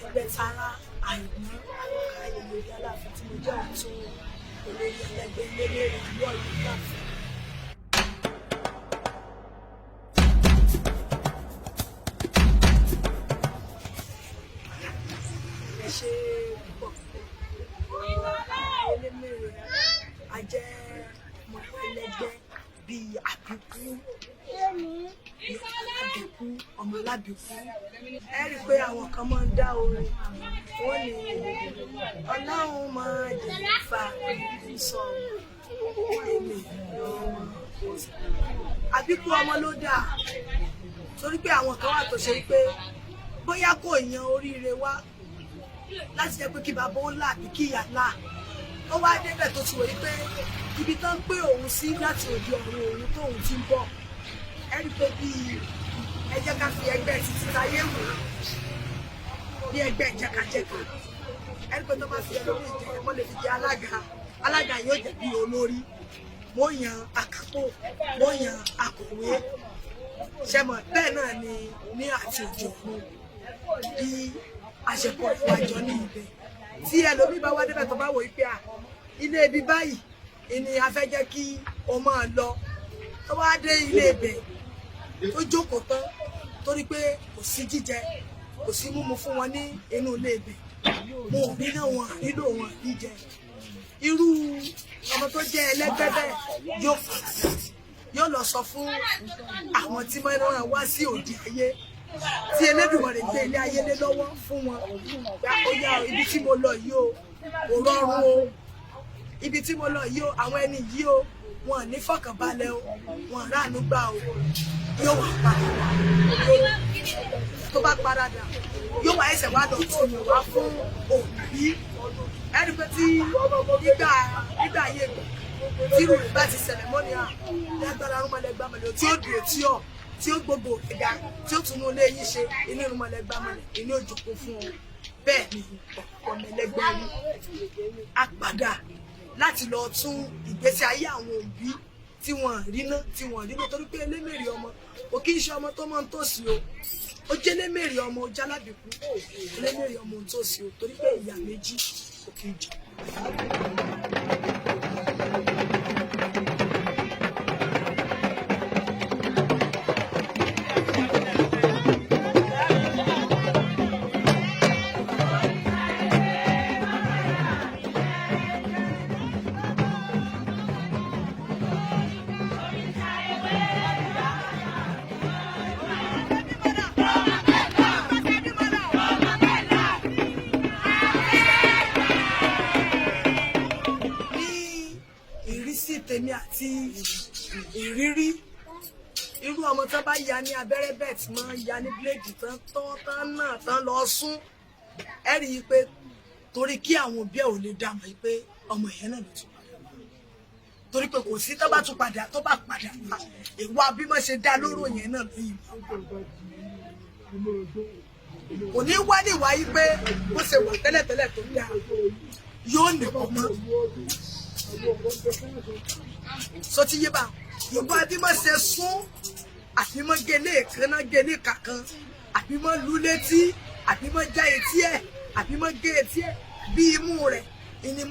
Egbétara Aina Oloye Alaafin tí mo jẹ́ ọ̀tún olórí ẹlẹ́gbẹ́ Emere ìlú Ọ̀yọ́ Alaafin. Ẹ ṣe púpọ̀ Emere a jẹ́ ọmọ ẹlẹ́gbẹ́ bíi Abiku ọmọ Abiku. Ẹ rí i pé àwọn kan máa ń dá orin wọ́n ní Ọlọ́run máa jẹ́ fa sọ èmi Abiku ọmọ ló dà torí pé àwọn kan wà tó ṣe pé bóyá kò yan oríire wá láti jẹ́ pé kí bàbá ó là àbí kí ìyá là ó wá débẹ̀ tó ti wòye pé ibi tó ń pè òun sí láti òde ọ̀run òun tóun ti ń bọ̀ ẹ rí i pé bíi ẹ jẹ́ ká fi ẹgbẹ́ títí láyé wò bí ẹgbẹ́ jẹ́kajẹ́ka ẹ rí i pé tó bá fi ẹlòmíì jẹ wọ́n lè fi jẹ alága yóò jẹ́ bí olórí mo yan àkápò mo yan akọ̀wé ṣẹmọ̀ bẹ́ẹ̀ náà ni ní àti òjò ọ̀run bí àṣepọ̀ ìwájọ ní ibẹ̀ tí ẹlòmíì bá wá débẹ̀ tó bá wò pé ilé ibi báyìí ni a fẹ́ jẹ́ kí o máa lọ tó wá dé ilé ibẹ̀ tó jókòó tán torí pé kò sí jíjẹ kò sí mímu fún wọn ní inú ilé ibẹ̀ mo ò rí náà wọn nílò wọn jíjẹ irú ọmọ tó jẹ́ ẹlẹ́gbẹ́ bẹ́ẹ̀ yóò lọ sọ fún àwọn tí wọ́n rán wá sí òde ayé tí Elédùmarè gbé ilé ayé lé lọ́wọ́ fún wọn pé ó yá ibi tí mo lọ yìí o kò rọrùn o ibi tí mo lọ yìí o àwọn ẹni yìí o wọn ní fọkànbalẹ̀ o wọn ráàánú gbà o yóò wá padà tó bá paradà yóò wá ẹsẹ̀ wá lọ tún mi wá fún òbí ẹni pé tí nígbà ayé tí irú rẹ̀ bá ti ṣẹlẹ̀ mọ́ ni lágbára rúmọlẹ́gbàmọlẹ́ tí ó dùn etí ọ̀ tí ó gbogbo ẹ̀dá tí ó tún mú ilé yín ṣe inú rúmọlẹ́gbàmọlẹ́ inú òjòkó fún ọ bẹ́ẹ̀ ni ọmọ ẹlẹ́gbẹ́ yín á padà láti lọ tún ìgbésí ayé àwọn òbí tí wọ́n ríná torí pé Emere ọmọ kò kí n ṣe ọmọ tó máa ń tòṣì o ó jẹ́ Emere ọmọ ó jálábìkú Emere ọmọ ń tòṣì o torí pé ìyá méjì kò kí n jẹ. Tèmi àti ìrírí irú ọmọ tán bá ya ní abẹ́rẹ́ bẹ́ẹ̀ tí wọ́n ya ní bíléèdì tán lọ sún ẹ rí i pé torí kí àwọn òbí ẹ̀ ò lè dá mọ̀ pé ọmọ ìyẹn náà ló tún padà torí pé kò sí tó bá padà wá ìwà bí wọ́n ṣe dá lóró yẹn náà lóyìn kò ní wá níwá yìí pé bó ṣe wà tẹ́lẹ̀tẹ́lẹ̀ tó dáa yóò nìkan mọ́ so ti yé bá yorùbá bí mo ṣe sún àbí mo gélé kaná gélé kankan àbí mo lù létí àbí mo já etí ẹ àbí mo gé etí ẹ bí imú rẹ ni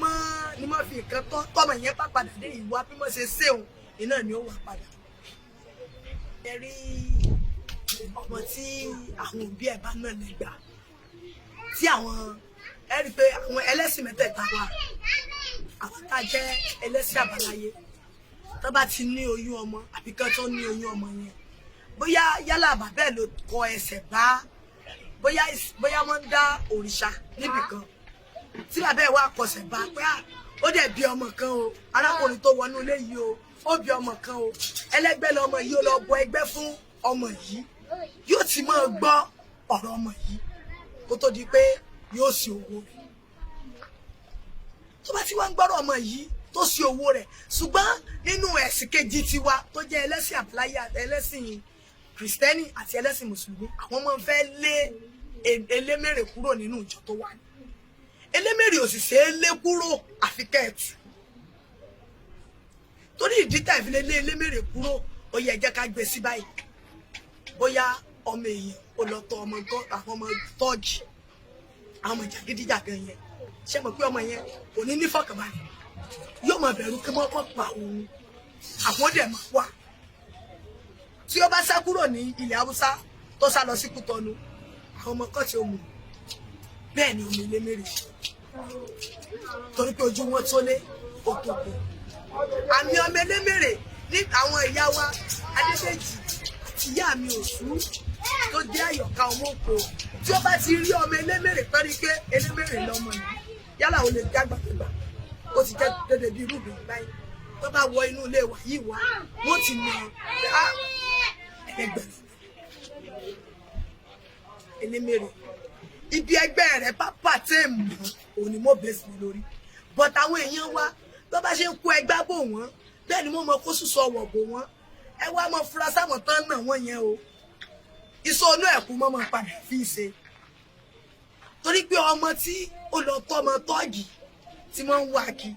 mo fi nǹkan tọmọ yẹn bá padà dé ìwà bí mo ṣe ṣéun iná ni ó wà padà. ẹ rí ọmọ tí àwọn òbí ẹ bá náà lè gbà tí àwọn ẹ rí i pé àwọn ẹlẹ́sìn mẹ́tẹ̀ẹ̀ta wà àwọn tá a jẹ́ ẹlẹ́sìn àbáláyé tó bá ti ní oyún ọmọ àbí kan tó ní oyún ọmọ yẹn bóyá yálà bàbá ẹ̀ ló kọ ẹsẹ̀ bá bóyá wọ́n ń dá òrìṣà níbì kan tí bàbá ẹ̀ wá kọsẹ̀ bá pé ó dẹ̀ bí ọmọ kan o arákùnrin tó wọnú ilé yìí o ó bí ọmọ kan o ẹlẹ́gbẹ́ lọmọ yìí ó lọ bọ ẹgbẹ́ fún ọmọ yìí yóò ti máa gbọ́ ọ̀rọ̀ ọmọ yìí kó tó di pé yóò sì owó rẹ̀ tó bá ti wá ń gbọ́rọ̀ ọmọ yìí tó sì owó rẹ̀ ṣùgbọ́n nínú ẹ̀sìn kejì tiwa tó jẹ́ ẹlẹ́sìn àbáláyé ẹlẹ́sìn kìrìsìtẹ́nì àti ẹlẹ́sìn mùsùlùmí àwọn máa ń fẹ́ lé Emere kúrò nínú ìjọ tó wà ní Emere ò sì ṣe é lé kúrò àfi kẹ́ẹ̀tù torí ìdí tàìfi lé Emere kúrò ó yẹ jẹ́ ká gbé sí báyìí bóyá ọmọ èèyàn ó lọ tọ ọmọ àwọn ọmọ tọ́ọ̀gì àwọn ọmọ jàgídíjàgan yẹn ṣé mọ̀ pé ọmọ yẹn kò ní nífọ̀kànbalẹ̀ yóò máa bẹ̀rù kí wọ́n kọ́ pa òun àwọn dẹ̀ máa wà tí ó bá sá kúrò ní ilẹ̀ Haúsá tó sá lọ sí Kútọ́nù àwọn ọmọ kan tí ó mú bẹ́ẹ̀ ni omi ilé mèrè torí pé ojú wọn tó lé òkòkò àmì ọmọ elémèrè ní àwọn ìyá wa Adédèjì àti ìyá mi Òṣù tó jẹ́ Àyọ̀ká ọmọ òkò tí ó bá ti rí ọmọ elémèrè pẹ́rí pé elémèrè lọ́mọ yìí yálà ó lè jágbàgbà ó ti jẹ́ dédé bí irú ìgbìmọ̀ báyìí tó bá wọ inú ilé wa yìí wá wọ́n ti mọ ẹgbẹ̀rún elémèrè ibi ẹgbẹ́ rẹ̀ bá pàtẹ́ mọ́ òun ni mo bẹ̀ sí lórí but àwọn èèyàn wa tó bá ṣe ń kó ẹgbá bò wọ́n bẹ́ẹ̀ ni mo mọ kó sùsọ ọ̀wọ̀ bò wọ́n ẹ wá mọ fura sáwọn tán náà wọ́n yẹn o iṣẹ́ onú ẹ̀kú mọ́ mọ́ padà fi ṣe torí pé ọmọ tí ó lọ tọ́ ọmọ tọ́ọ̀gì tí wọ́n ń wá kí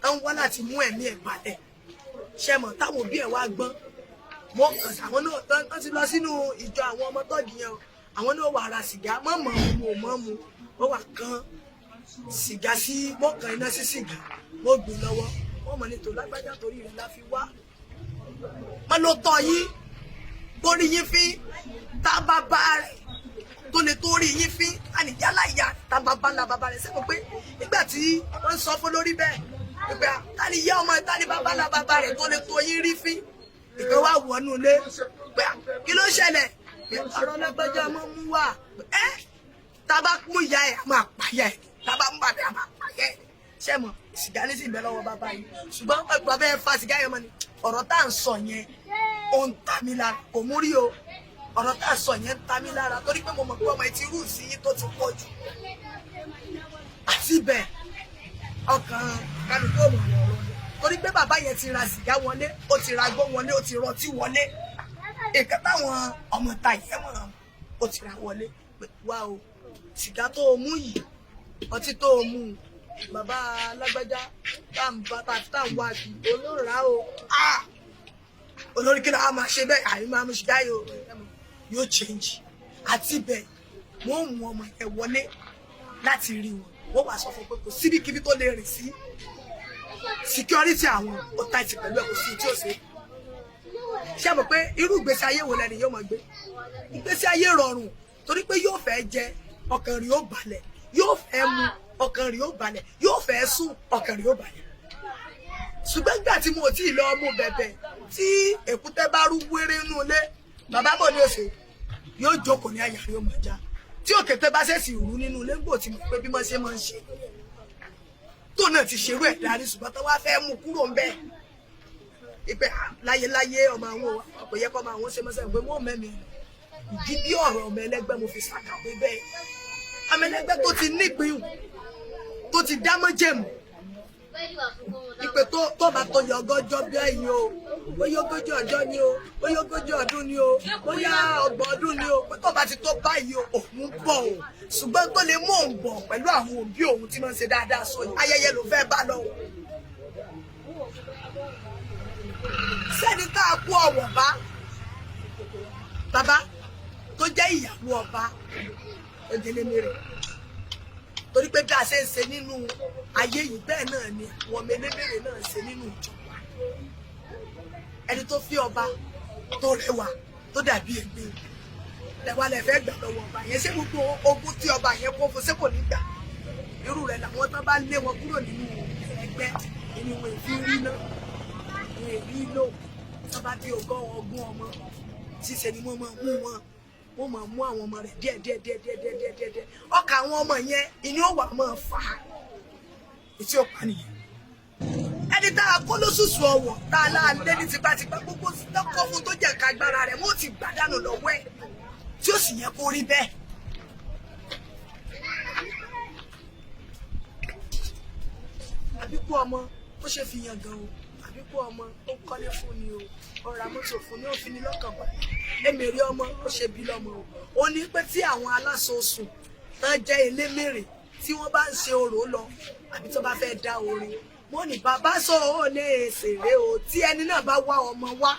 wọ́n wá láti mú ẹ̀mí ẹ̀ balẹ̀ ṣe mọ̀ táwọn òbí ẹ̀ wá gbọ́n mọ́ kàn sí àwọn náà tán ti lọ sínú ìjọ àwọn ọmọ tọ́ọ̀gì yẹn o àwọn náà wà ra sìgá mọ́ mu ó wà kan sìgá sí mọ́kàn iná sí sìgá wọ́n gbé lọ́wọ́ wọ́n mọ̀ ní tò lágbájá torí rẹ̀ la fi wá wọ́n ló tọ́ yín torí yín fín tá bàbá rẹ̀ tó lè torí yín fín àníjálá ìyá tá bàbá ńlá bàbá rẹ̀ sẹ́kọ̀ọ́ pé nígbà tí wọ́n sọ fún lórí bẹ́ẹ̀ pé tani ìyá ọmọ tani bàbá ńlá bàbá rẹ̀ tó lè tó yín rí fín ìkan wá wọnú ilé pé kí ló ṣẹlẹ̀ ọ̀rọ̀ lágbájá mọ́ mú wá tá bá mú ìyá ẹ̀ a máa pààyà ẹ̀ tá bá mú bàbá ẹ̀ a máa pààyà ẹ̀ ṣé mọ̀ sìgá ní sì ń bẹ lọ́wọ́ bàbá yìí ṣùgbọ́n bàbá ẹ̀ fa sìgá yẹn mọ́ ni ọ̀rọ̀ tá à ń sọ yẹn ó ń ta mi lára kò mú rí o ọ̀rọ̀ tá à ń sọ yẹn ń ta mi lára torí pé mo mọ̀ pé ọmọ ẹ̀ ti rú sí yín tó ti pọ̀ jù àti bẹ́ẹ̀ ọkàn kálukú ọmọ ọ̀rọ̀ torí pé bàbá yẹn ti ra sìgá wọlé ó ti ra gbó wọlé ó ti rọtí wọlé èkó táwọn ọmọ ta yẹn mọ̀ ó ti ra wọlé wá o sìgá tó o mú yìí ọtí tó o mú bàbá alágbájá tá ń wá kí olóòrà o olórí kí ló á máa ṣe bẹ́ẹ̀ àyè máa mú sìgá yìí o yóò change àti bẹ́ẹ̀ wọ́n mú ọmọ ẹ̀ wọlé láti rí wọn wọ́n wá sọ fún pé kò síbikíbi tó lè rìn sí security àwọn ó tight pẹ̀lú ẹ̀ kò sí tí ó ṣe ṣé mọ̀ pé irú ìgbésí ayé wo lẹ́ni yóò máa gbé ìgbésí ayé rọrùn torí pé yóò fẹ́ jẹ ọkàn rẹ̀ ó balẹ̀ yóò fẹ́ mu ọkàn rẹ̀ ó balẹ̀ yóò fẹ́ sùn ọkàn rẹ̀ ó balẹ̀ ṣùgbọ́n nígbà tí mo ti lọ mú bẹ̀bẹ̀ tí èkúté bá rú wéré nínú ilé bàbá bò ní òsè yóò jókòó ní àyà rẹ̀ ó máa já tí òkété bá ṣèṣì rú nínú ilé gbò tí mo pé bí wọ́n ṣe máa ń ṣe tó náà ti ṣerú ẹ̀ darí ṣùgbọ́n tó wá fẹ́ mú kúrò ń bẹ́ẹ̀ ìpè láyéláyé ọmọ àwọn ọ̀pọ̀ yẹ kọ́ ọmọ àwọn ṣe mọ́sẹ̀ pé wọ́n mẹ́mi ìdí bí ọ̀rọ̀ ọmọ ẹlẹ́gbẹ́ mo fi ṣàkàwé bẹ́ẹ̀ ọmọ ẹlẹ́gbẹ́ tó ti nípìn tó ti dámọ́ jẹ̀mù ìpè tó bá tó yọ ọgọ́jọ́ bí ẹ̀yìn o bóyá ogójì ọjọ́ ni o bóyá ogójì ọdún ni o bóyá ọgbọ̀n ọdún ni o pé tó bá ti tó báyìí o òun bọ̀ o ṣùgbọ́n tó lè mú òun bọ̀ pẹ̀lú àwọn òbí òun tí wọ́n ń ṣe dáadáa sọ ayẹyẹ ló fẹ́ bá lọ. Sẹ́ni tá a kú ọ̀wọ̀ bá bàbá tó jẹ́ ìyàwó ọba Egbétara torí pé bí a ṣe ń ṣe nínú ayé yìí bẹ́ẹ̀ náà ni àwọn ọmọ Egbétara náà ń ṣe nínú ìjọba ẹni tó fi ọba tó rẹwà tó dàbí ẹgbẹ́ lẹ́wà lẹ́fẹ́ gbà lọ́wọ́ ọba yẹn ṣé gbogbo ogún tí ọba yẹn kó fún ṣé kò ní gbà irú rẹ̀ làwọn tán bá lé wọn kúrò nínú ẹgbẹ́ inú wọn èfi rí náà wọn èrí lò tán bá bí ogún ọmọ ṣíṣe ni wọ́n máa mú wọ́n máa mú àwọn ọmọ rẹ̀ díẹ̀ ọkà àwọn ọmọ yẹn ìní ó wà máa fà á etí ó pa nìyẹn ẹni tá a kó lóṣooṣù ọwọ́ tá a láàlé ní tipátipá gbogbo lọkọ fún tó jẹ ká agbára rẹ̀ wọ́n ti gbàdánù lọ́wọ́ ẹ̀ tí ó sì yẹ kó rí bẹ́ẹ̀. Àbíkú ọmọ ó ṣe fi yan gan o Àbíkú ọmọ ó kọ́lé fún ni o ọ̀rọ̀ mọ́tò fún ní òfin ní lọ́kàn bá Emere ọmọ ó ṣe bí lọ́mọ o ó ní pé tí àwọn aláṣọsùn tán jẹ́ Elémèrè tí wọ́n bá ń ṣe orò lọ àbí tó bá fẹ́ dá orin wọ́n ní bàbá sọ ó lè ṣeré o tí ẹni náà bá wá ọmọ wá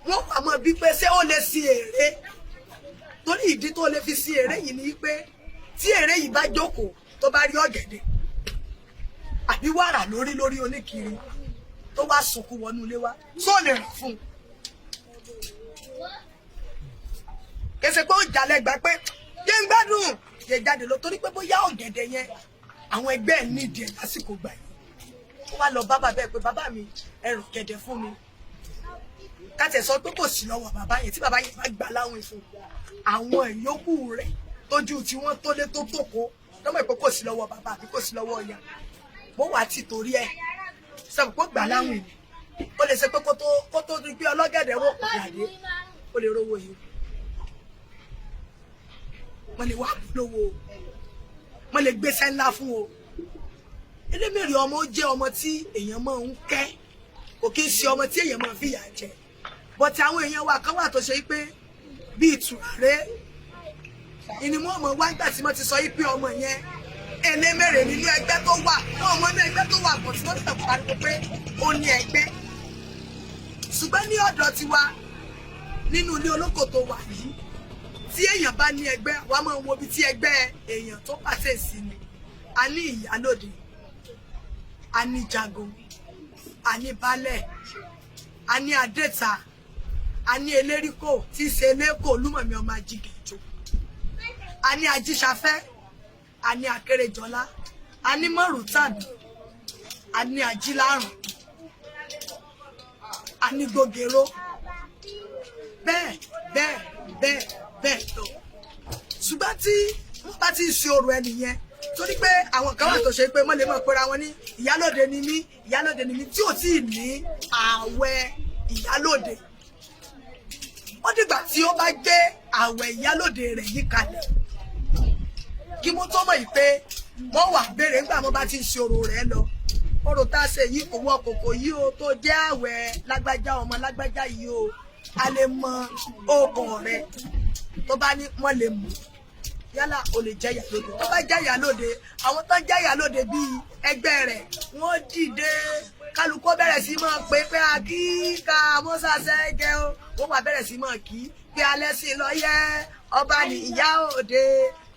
wọ́n wà mọ́ bí pé ṣé ó lè sí èrè torí ìdí tó lè fi sí èrè yìí ni pé tí èrè yìí bá jókòó tó bá rí ọ̀gẹ̀dẹ̀ àbí wàrà lórí oníkiri tó wá sunkún wọnú ilé wa tó lè rà fún un. kẹsẹ̀ pé ó jalè gbà pé yé ń gbádùn yé jáde lọ torí pé bóyá ọ̀gẹ̀dẹ̀ yẹn àwọn ẹgbẹ́ ẹ̀ nídìí ẹ̀ lásìkò gbà yìí ó wá lọ bá bàbá ẹ̀ pé bàbá mi ẹ rò gẹ̀dẹ̀ fún mi káàtẹ̀ sọ pé kò sí lọ́wọ́ bàbá yẹn tí bàbá yẹn bá gbà láwìn fún àwọn ìyókù rẹ̀ tójú tí wọ́n tó lé tó tòkó lọ́mọ ìpé kò sí lọ́wọ́ bàbá àbí kò sí lọ́wọ́ ọ̀yà mo wà tí torí ẹ̀ sọ̀rọ̀ pé gbà láwìn ni ó lè ṣe pé kó tó rí pé ọlọ́gẹ̀dẹ̀ wò kò yàdé ó lè rówó yìí wọ́n lè wá lówó wọ́n lè gbéṣẹ́ ńlá fún o Emere ọmọ ó jẹ́ ọmọ tí èèyàn máa ń kẹ́ kò kí ń ṣe ọmọ tí èèyàn máa fi yà jẹ bọ́tí àwọn èèyàn wa kan wà tó ṣe pé bí ìtùràrẹ ìní wọn mọ wá gbà tí wọ́n ti sọ pé ọmọ yẹn Emere nínú ẹgbẹ́ tó wà wọn ọmọ inú ẹgbẹ́ tó wà bọ̀ tí wọ́n ti pariwo pé ó ní ẹgbẹ́ ṣùgbọ́n ní ọ̀dọ̀ tiwa nínú ilé olóko tó wà yìí tí èèyàn bá ní ẹgbẹ́ wa máa ń wo ibi tí ẹgbẹ́ èèyàn tó pàṣẹ sí ni a ní ìyálòde a ní jagun a ní balẹ̀ a ní adẹ́ta a ní elérìkò tí í ṣe eléko olúmọ̀mí ọmọ ajígẹ̀jọ a ní ajíṣafẹ́ a ní akérèjọlá a ní mọ̀rútàbí a ní ajílárùn a ní gbogèrò bẹ́ẹ̀ lọ ṣùgbọ́n tí wọ́n bá ti ṣe orò ẹni yẹn torí pé àwọn kan wà tó ṣe pé wọ́n lè mọ̀ pera wọn ní ìyálòde ni mí tí ò tí ì ní ààwẹ̀ ìyálòde ó dìgbà tí ó bá gbé ààwẹ̀ ìyálòde rẹ̀ yí kalẹ̀ kí mo tó mọ̀ yìí pé wọ́n wà béèrè nígbà mo bá ti ṣe orò rẹ̀ lọ orò tá a ṣe yìí kò wọ kòkò yìí o tó jẹ́ ààwẹ̀ lágbájá ọmọ lágbájá yìí o a lè mọ ọkọ rẹ̀ tó bá ní wọ́n lè mọ̀ yálà o lè jẹ́ ìyálóde tó bá jẹ́ ìyálóde àwọn tó ń jẹ́ ìyálóde bíi ẹgbẹ́ rẹ̀ wọ́n dìde kálukú bẹ̀rẹ̀ sí máa pé akíkà mọ́sàsẹ́ jẹ́ o wọ́n wà bẹ̀rẹ̀ sí máa kí pé alẹ́ sí lọ́yẹ́ ọba ní ìyá òde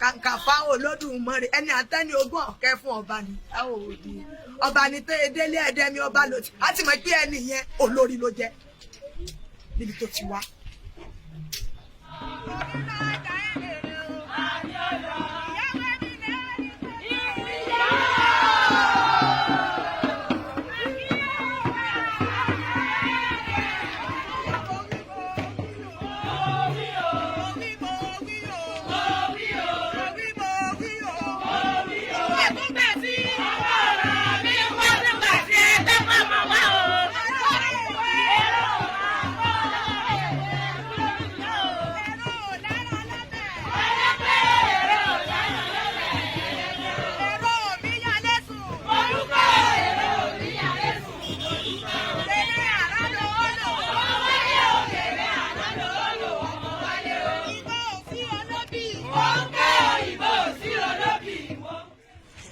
kàǹkà fáwọn Olódùmarè ẹni àtẹ́ni ogún ọ̀kẹ́ fún ọba ní ìyá òde ọba ní tẹ́ edélé ẹ̀dẹ́mi ọba lòtì á ti mọ̀ pé ẹni yẹn olórí ló jẹ́ níbi tó ti wá.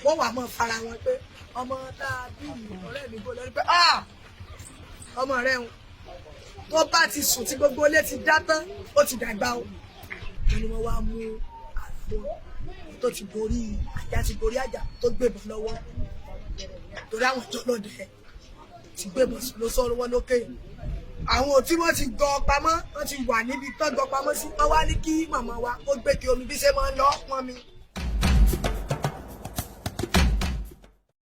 wọ́n wà mọ́ fara wọn pé ọmọ tá a bí ọ̀rẹ́ mi bó lórí pé ọmọ rẹ̀ ń tó bá ti sùn tí gbogbo ilé ti dá tán ó ti dàgbà o ni wọ́n wá mú àgbo tó ti borí àjà tó gbébọn lọ́wọ́ torí àwọn tó lọ́dẹ ti gbébọn ló sọ wọn lókè àwọn tí wọ́n ti gọ pamọ́ wọ́n ti wà níbi tó gọ pamọ́ sí wọ́n wá ní kí màmá wa ó gbé kí omi bí ṣe máa ń lọ pọn mi.